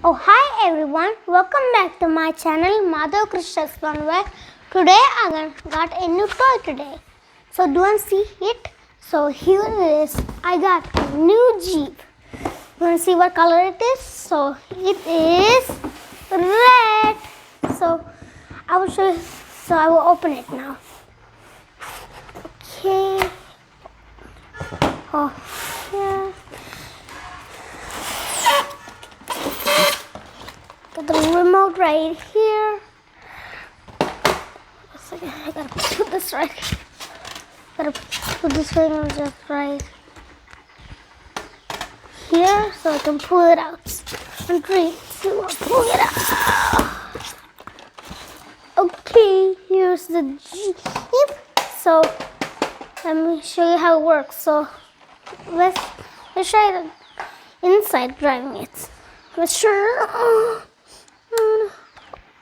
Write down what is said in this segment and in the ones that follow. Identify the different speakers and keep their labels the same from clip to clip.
Speaker 1: Oh, hi everyone. Welcome back to my channel, Madhav Krishna's Wrangler. Today I got a new toy today. So do you want to see it? So here it is. I got a new Jeep. You want to see what color it is? So it is red. So I will show you. So I will open it now. Okay. Oh, yeah. Got the remote right here. A second, I gotta put this right. Gotta put this thing just right here so I can pull it out. 1, 3, 2, I'll pull it out. Okay, here's the Jeep. So let me show you how it works. So let's try the inside driving it. Let's try.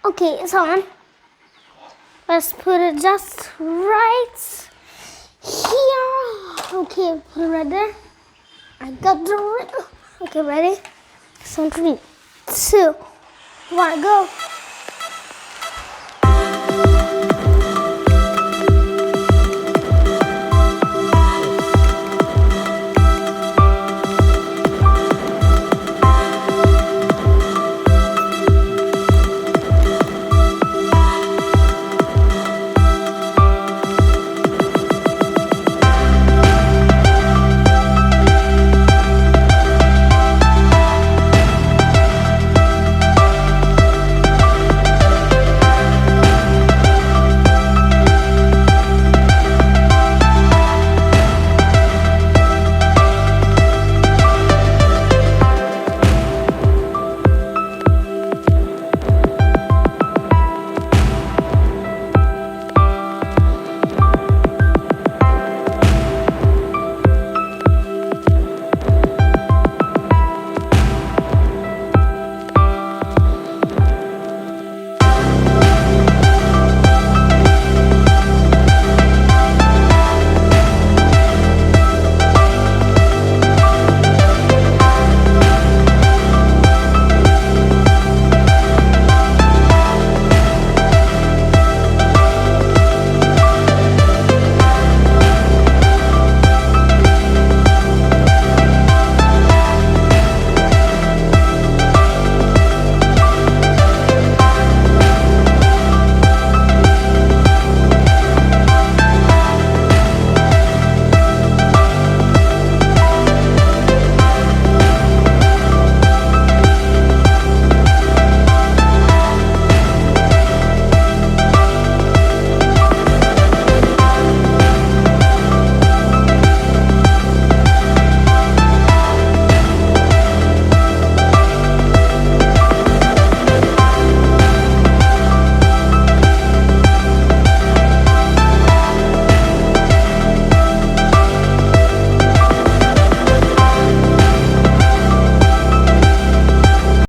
Speaker 1: Okay, it's on. Let's put it just right here. Okay, put it right there. I got the ring. Okay, ready? 3, 2, 1, go.